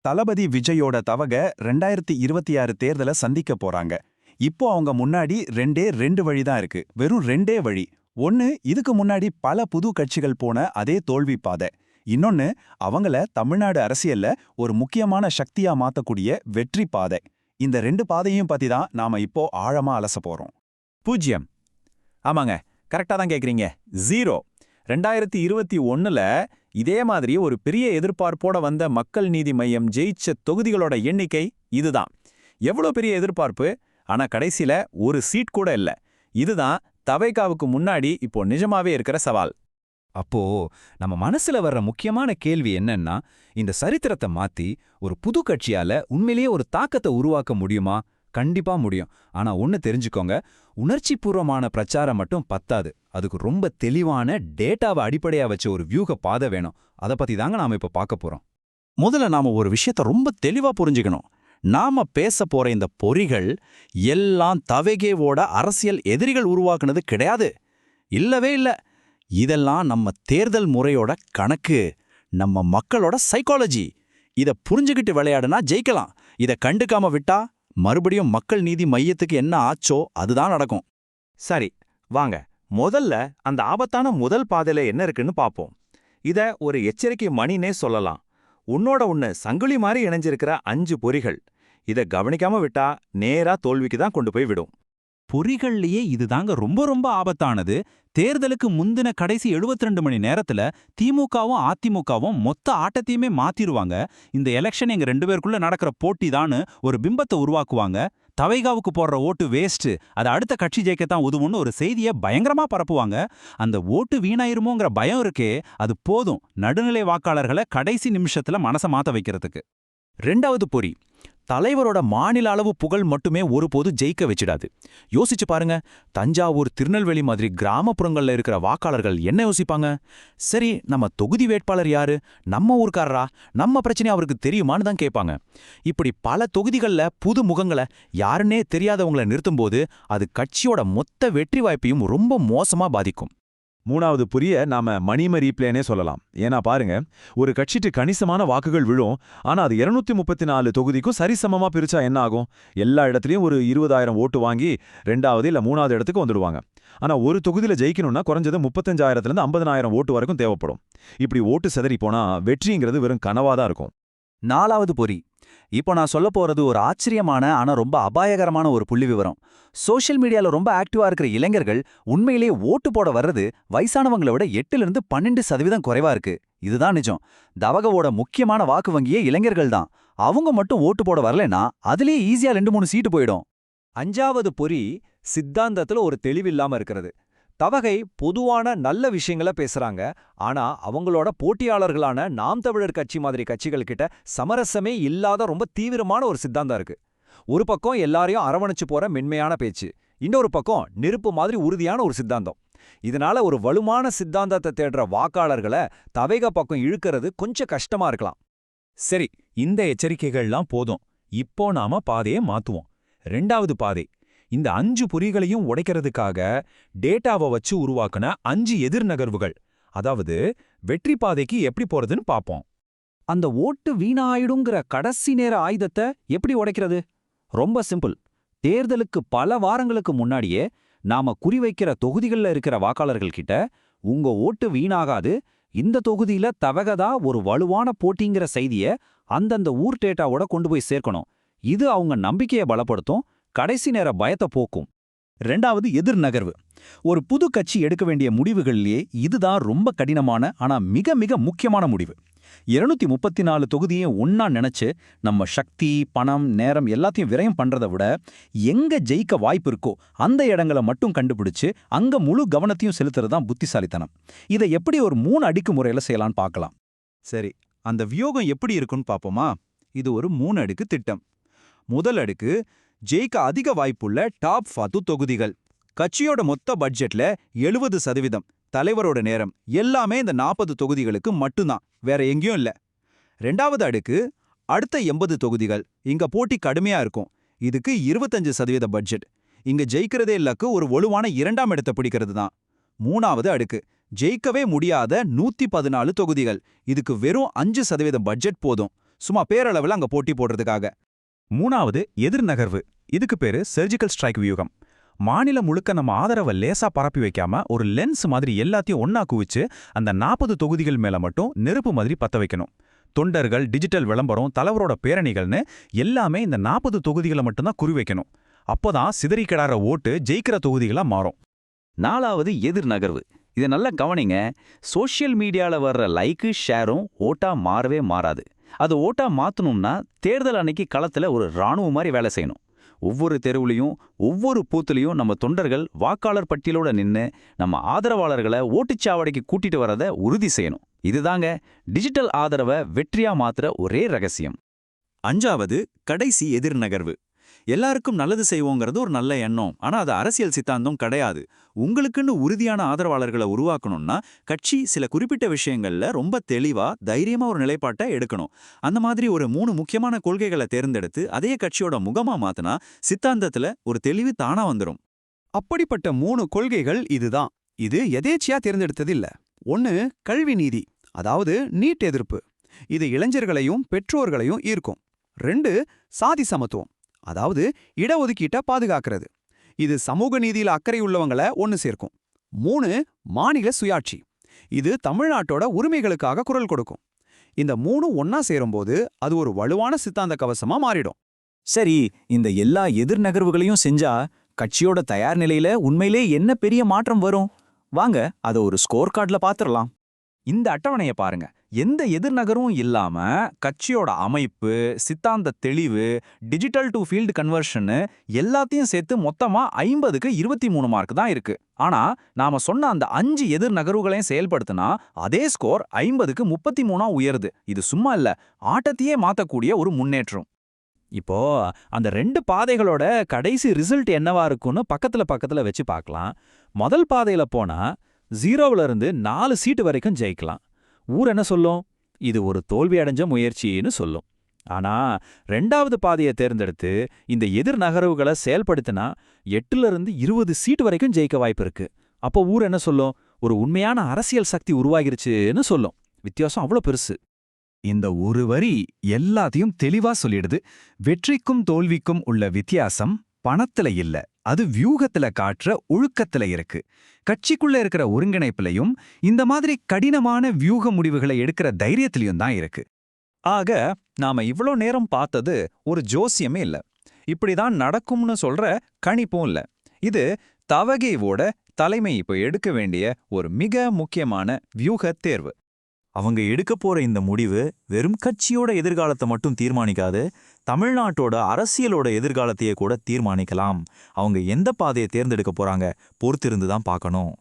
தளபதி விஜயோட தவக 2026 தேர்தலை சந்திக்க போறாங்க. இப்போ அவங்க முன்னாடி ரெண்டு வழி தான் இருக்கு. வெறும் ரெண்டே வழி. ஒன்னு, இதுக்கு முன்னாடி பல புது கட்சிகள் போன அதே தோல்வி பாதை. இன்னொன்னு, அவங்கள தமிழ்நாடு அரசியல்ல ஒரு முக்கியமான சக்தியா மாத்தக்கூடிய வெற்றி பாதை. இந்த ரெண்டு பாதையும் பத்தி தான் நாம இப்போ ஆழமா அலச போறோம். 0. ஆமாங்க, கரெக்டா தான் கேக்குறீங்க. 0. 2021ல இதே மாதிரி ஒரு பெரிய எதிர்பார்ப்போட வந்த மக்கள் நீதி மய்யம் ஜெயிச்ச தொகுதிகளோட எண்ணிக்கை இதுதான். எவ்வளோ பெரிய எதிர்பார்ப்பு, ஆனா கடைசியில ஒரு சீட் கூட இல்ல. இதுதான் தவைகாவுக்கு முன்னாடி இப்போ நிஜமாவே இருக்கிற சவால். அப்போ நம்ம மனசுல வர்ற முக்கியமான கேள்வி என்னன்னா, இந்த சரித்திரத்தை மாத்தி ஒரு புது கட்சியால உண்மையிலேயே ஒரு தாக்கத்தை உருவாக்க முடியுமா? கண்டிப்பா முடியும். ஆனா ஒன்னு தெரிஞ்சுக்கோங்க, உணர்ச்சிபூர்வமான பிரச்சாரம் மட்டும் பத்தாது. அதுக்கு ரொம்ப தெளிவான டேட்டாவை அடிப்படையா வச்ச ஒரு வியூக பாதை வேணும். அதை பத்தி தாங்க நாம இப்ப பார்க்க போறோம். முதல்ல நாம ஒரு விஷயத்த ரொம்ப தெளிவா புரிஞ்சுக்கணும். நாம பேச போற இந்த பொறிகள் எல்லாம் தவேகேவோட அரசியல் எதிரிகள் உருவாக்குனது கிடையாது. இல்லவே இல்ல. இதெல்லாம் நம்ம தேர்தல் முறையோட கணக்கு, நம்ம மக்களோட சைக்காலஜி. இத புரிஞ்சுகிட்டு விளையாடுனா ஜெயிக்கலாம். இத கண்டுக்காம விட்டா மறுபடியும் மக்கள் நீதி மையத்துக்கு என்ன ஆச்சோ அதுதான் நடக்கும். சரி, வாங்க முதல்ல அந்த ஆபத்தான முதல் பாதையில என்ன இருக்குன்னு பாப்போம். இத ஒரு எச்சரிக்கை மணினே சொல்லலாம். உன்னோட ஒண்ணு சங்கிலி மாதிரி இணைஞ்சிருக்கிற 5 பொறிகள். இத கவனிக்காம விட்டா நேரா தோல்விக்கு தான் கொண்டு போய் விடும். பொறிகள்லயே இதுதாங்க ரொம்ப ரொம்ப ஆபத்தானது. தேர்தலுக்கு முந்தின கடைசி 72 மணி நேரத்துல திமுகவும் அதிமுகவும் மொத்த ஆட்டத்தையுமே மாத்திருவாங்க. இந்த எலெக்ஷன் எங்க 2 பேருக்குள்ள நடக்கிற போட்டி தான்னு ஒரு பிம்பத்தை உருவாக்குவாங்க. தவைகாவுக்கு போடுற ஓட்டு வேஸ்ட், அது அடுத்த கட்சி ஜெயிக்கத்தான் உதவும்னு ஒரு செய்தியை பயங்கரமா பரப்புவாங்க. அந்த ஓட்டு வீணாயிருமோங்கிற பயம் இருக்கே, அது போதும் நடுநிலை வாக்காளர்களை கடைசி நிமிஷத்துல மனசை மாத்த வைக்கிறதுக்கு. 2வது பொறி, தலைவரோட மாநில அளவு புகழ் மட்டுமே ஒருபோது ஜெயிக்க வச்சிடாது. யோசிச்சு பாருங்க, தஞ்சாவூர், திருநெல்வேலி மாதிரி கிராமப்புறங்கள்ல இருக்கிற வாக்காளர்கள் என்ன யோசிப்பாங்க? சரி, நம்ம தொகுதி வேட்பாளர் யாரு, நம்ம ஊர்க்காரரா, நம்ம பிரச்சனை அவருக்கு தெரியுமான்னு தான் கேட்பாங்க. இப்படி பல தொகுதிகள்ல புது முகங்களை, யாருன்னே தெரியாதவங்களை நிறுத்தும்போது அது கட்சியோட மொத்த வெற்றி வாய்ப்பையும் ரொம்ப மோசமா பாதிக்கும். 3வது புரிய நாம மணிம ரீப்ளேனே சொல்லலாம். ஏன்னா பாருங்க, ஒரு கட்சிக்கு கணிசமான வாக்குகள் விழும். ஆனா அது 234 தொகுதிக்கும் சரிசமமா பிரிச்சா என்ன ஆகும்? எல்லா இடத்துலயும் ஒரு 20,000 ஓட்டு வாங்கி 2வது இல்ல 3வது இடத்துக்கு வந்துடுவாங்க. ஆனா ஒரு தொகுதியில ஜெயிக்கணும்னா குறைஞ்சது 35,000லேருந்து 50,000 ஓட்டு வரைக்கும் தேவைப்படும். இப்படி ஓட்டு சிதறி போனா வெற்றிங்கிறது வெறும் கனவாதான் இருக்கும். 4வது பொறி. இப்போ நான் சொல்ல போறது ஒரு ஆச்சரியமான ஆனா ரொம்ப அபாயகரமான ஒரு புள்ளி விவரம். சோஷியல் மீடியால ரொம்ப ஆக்டிவா இருக்கிற இளைஞர்கள் உண்மையிலேயே ஓட்டு போட வர்றது வயசானவங்களை விட 8லிருந்து 12% குறைவா இருக்கு. இதுதான் நிஜம். தவகவோட முக்கியமான வாக்கு வங்கியே இளைஞர்கள் தான். அவங்க மட்டும் ஓட்டு போட வரலனா அதுலயே ஈஸியா 2-3 சீட்டு போயிடும். 5வது பொறி, சித்தாந்தத்துல ஒரு தெளிவில்லாம இருக்கிறது. தவகை பொதுவான நல்ல விஷயங்கள பேசுறாங்க. ஆனா அவங்களோட போட்டியாளர்களான நாம் தமிழர் கட்சி மாதிரி கட்சிகள் கிட்ட சமரசமே இல்லாத ரொம்ப தீவிரமான ஒரு சித்தாந்தம் இருக்கு. ஒரு பக்கம் எல்லாரையும் அரவணைச்சு போற மென்மையான பேச்சு, இன்னொரு பக்கம் நெருப்பு மாதிரி உறுதியான ஒரு சித்தாந்தம். இதனால ஒரு வலுவான சித்தாந்தத்தை தேடுற வாக்காளர்களை தவேக பக்கம் இழுக்கிறது கொஞ்சம் கஷ்டமா இருக்கலாம். சரி, இந்த எச்சரிக்கைகள்லாம் போதும். இப்போ நாம பாதையை மாத்துவோம். 2வது பாதை. இந்த 5 பொறிகளையும் உடைக்கிறதுக்காக டேட்டாவை வச்சு உருவாக்குன 5 எதிர்நகர்வுகள், அதாவது வெற்றி பாதைக்கு எப்படி போறதுன்னு பாப்போம். அந்த ஓட்டு வீணாயிடுங்கிற கடைசி நேர ஆயுதத்தை எப்படி உடைக்கிறது? ரொம்ப சிம்பிள். தேர்தலுக்கு பல வாரங்களுக்கு முன்னாடியே நாம குறிவைக்கிற தொகுதிகள்ல இருக்கிற வாக்காளர்கள் கிட்ட உங்க ஓட்டு வீணாகாது, இந்த தொகுதியில தவகதா ஒரு வலுவான போட்டிங்கிற செய்திய அந்தந்த ஊர் டேட்டாவோட கொண்டு போய் சேர்க்கணும். இது அவங்க நம்பிக்கையை பலப்படுத்தும், கடைசி நேர பயத்தை போக்கும். 2வது எதிர்நகர்வு. ஒரு புது கட்சி எடுக்க வேண்டிய முடிவுகள்லயே இதுதான் ரொம்ப கடினமான ஆனா மிக மிக முக்கியமான முடிவு. 234 தொகுதியை ஒன்னா நினைச்சு நம்ம சக்தி, பணம், நேரம் எல்லாத்தையும் விரயம் பண்றதை விட எங்க ஜெயிக்க வாய்ப்பு இருக்கோ அந்த இடங்களை மட்டும் கண்டுபிடிச்சு அங்க முழு கவனத்தையும் செலுத்துறது தான் புத்திசாலித்தனம். இதை எப்படி ஒரு 3 அடுக்கு முறையில செய்யலான்னு பார்க்கலாம். சரி, அந்த வியோகம் எப்படி இருக்குன்னு பாப்போமா? இது ஒரு 3 அடுக்கு திட்டம். முதல் அடுக்கு, ஜெயிக்க அதிக வாய்ப்புள்ள டாப் 10 தொகுதிகள். கட்சியோட மொத்த பட்ஜெட்ல 70%, தலைவரோட நேரம் எல்லாமே இந்த 40 தொகுதிகளுக்கு மட்டும்தான், வேற எங்கேயும் இல்ல. 2வது அடுக்கு, அடுத்த 80 தொகுதிகள். இங்க போட்டி கடுமையா இருக்கும். இதுக்கு 25% பட்ஜெட். இங்க ஜெயிக்கிறதே இல்லக்கு ஒரு வலுவான 2ஆம் இடத்தை பிடிக்கிறது தான். 3வது அடுக்கு, ஜெயிக்கவே முடியாத 114 தொகுதிகள். இதுக்கு வெறும் 5% பட்ஜெட் போதும். சும்மா பேரளவில் அங்க போட்டி போடுறதுக்காக. 3வது எதிர்நகர்வு. இதுக்கு பேரு சர்ஜிக்கல் ஸ்ட்ரைக் வியூகம். மாநிலம் முழுக்க நம்ம ஆதரவை லேசா பரப்பி வைக்காம ஒரு லென்ஸ் மாதிரி எல்லாத்தையும் ஒன்னா குவிச்சு அந்த 40 தொகுதிகள் மேல மட்டும் நெருப்பு மாதிரி பத்த வைக்கணும். தொண்டர்கள், டிஜிட்டல் விளம்பரம், தலைவரோட பேரணிகள்னு எல்லாமே இந்த 40 தொகுதிகளை மட்டும்தான் குறி வைக்கணும். அப்போதான் சிதறிக்கிடாற ஓட்டு ஜெயிக்கிற தொகுதிகளா மாறும். 4வது எதிர்நகர்வு. இதை நல்லா கவனிங்க. சோஷியல் மீடியால வர்ற லைக்கு, ஷேரும் ஓட்டா மாறவே மாறாது. அது ஓட்டா மாத்தணும்னா தேர்தல் அன்னைக்கு களத்துல ஒரு ராணுவம் மாதிரி வேலை செய்யணும். ஒவ்வொரு தெருவுலையும் ஒவ்வொரு பூத்துலையும் நம்ம தொண்டர்கள் வாக்காளர் பட்டியலோட நின்னு நம்ம ஆதரவாளர்களை ஓட்டுச்சாவடிக்கு கூட்டிட்டு வரதை உறுதி செய்யணும். இதுதாங்க டிஜிட்டல் ஆதரவை வெற்றியா மாத்துற ஒரே ரகசியம். 5வது கடைசி எதிர்நகர்வு. எல்லாருக்கும் நல்லது செய்வோங்கிறது ஒரு நல்ல எண்ணம். ஆனா அது அரசியல் சித்தாந்தம் கிடையாது. உங்களுக்குன்னு உறுதியான ஆதரவாளர்களை உருவாக்கணும்னா கட்சி சில குறிப்பிட்ட விஷயங்கள்ல ரொம்ப தெளிவா, தைரியமா ஒரு நிலைப்பாட்டை எடுக்கணும். அந்த மாதிரி ஒரு 3 முக்கியமான கொள்கைகளை தேர்ந்தெடுத்து அதே கட்சியோட முகமா மாத்தினா சித்தாந்தத்துல ஒரு தெளிவு தானா வந்துடும். அப்படிப்பட்ட 3 கொள்கைகள் இதுதான். இது எதேச்சியா தேர்ந்தெடுத்தது இல்ல. 1 கல்வி நீதி, அதாவது நீட் எதிர்ப்பு. இது இளைஞர்களையும் பெற்றோர்களையும் ஈர்க்கும். 2 சாதி சமத்துவம், அதாவது இடஒதுக்கீட்டை பாதுகாக்கிறது. இது சமூக நீதியில அக்கறை உள்ளவங்கள ஒன்னு சேர்க்கும். 3 மாநில சுயாட்சி. இது தமிழ்நாட்டோட உரிமைகளுக்காக குரல் கொடுக்கும். இந்த 3 ஒன்னா சேரும்போது அது ஒரு வலுவான சித்தாந்த கவசமா மாறிடும். சரி, இந்த எல்லா எதிர்நகர்வுகளையும் செஞ்சா கட்சியோட தயார் நிலையில உண்மையிலே என்ன பெரிய மாற்றம் வரும்? வாங்க அதை ஒரு ஸ்கோர் கார்டுல பாத்துரலாம். இந்த அட்டவணையை பாருங்க. எந்த எதிர்நகரும் இல்லாம கட்சியோட அமைப்பு, சித்தாந்த தெளிவு, டிஜிட்டல் டு ஃபீல்டு கன்வர்ஷன் எல்லாத்தையும் சேர்த்து மொத்தமா 50க்கு 23 மார்க் தான் இருக்கு. ஆனா நாம சொன்ன அந்த 5 எதிர்நகர்வுகளையும் செயல்படுத்தினா அதே ஸ்கோர் 50க்கு 33 உயருது. இது சும்மா இல்ல, ஆட்டத்தையே மாத்தக்கூடிய ஒரு முன்னேற்றம். இப்போ அந்த 2 பாதைகளோட கடைசி ரிசல்ட் என்னவா இருக்கும்னு பக்கத்துல வச்சு பார்க்கலாம். முதல் பாதையில போனா 0ல இருந்து 4 சீட்டு வரைக்கும் ஜெயிக்கலாம். ஊர் என்ன சொல்லும்? இது ஒரு தோல்வி அடைஞ்ச முயற்சின்னு சொல்லும். ஆனா 2வது பாதையை தேர்ந்தெடுத்து இந்த எதிர் நகர்வுகளை செயல்படுத்தினா 8ல இருந்து 20 சீட்டு வரைக்கும் ஜெயிக்க வாய்ப்பு இருக்கு. அப்போ ஊர் என்ன சொல்லும்? ஒரு உண்மையான அரசியல் சக்தி உருவாகிருச்சுன்னு சொல்லும். வித்தியாசம் அவ்வளோ பெருசு. இந்த ஒரு வரி எல்லாத்தையும் தெளிவா சொல்லிடுது. வெற்றிக்கும் தோல்விக்கும் உள்ள வித்தியாசம் பணத்துல இல்ல, அது வியூகத்துல காட்டுற ஒழுக்கத்துல இருக்கு. கட்சிக்குள்ள இருக்கிற ஒருங்கிணைப்புலையும் இந்த மாதிரி கடினமான வியூக முடிவுகளை எடுக்கிற தைரியத்திலையும் தான் இருக்கு. ஆக நாம இவ்ளோ நேரம் பார்த்தது ஒரு ஜோசியமே இல்ல, இப்படிதான் நடக்கும்னு சொல்ற கணிப்பும் இல்ல. இது தவகையோட தலைமை இப்போ எடுக்க வேண்டிய ஒரு மிக முக்கியமான வியூக தேர்வு. அவங்க எடுக்க போற இந்த முடிவு வெறும் கட்சியோட எதிர்காலத்தை மட்டும் தீர்மானிக்காது, தமிழ்நாட்டோட அரசியலோட எதிர்காலத்தையே கூட தீர்மானிக்கலாம். அவங்க எந்த பாதையை தேர்ந்தெடுக்க போறாங்க பொறுத்திருந்து தான் பார்க்கணும்.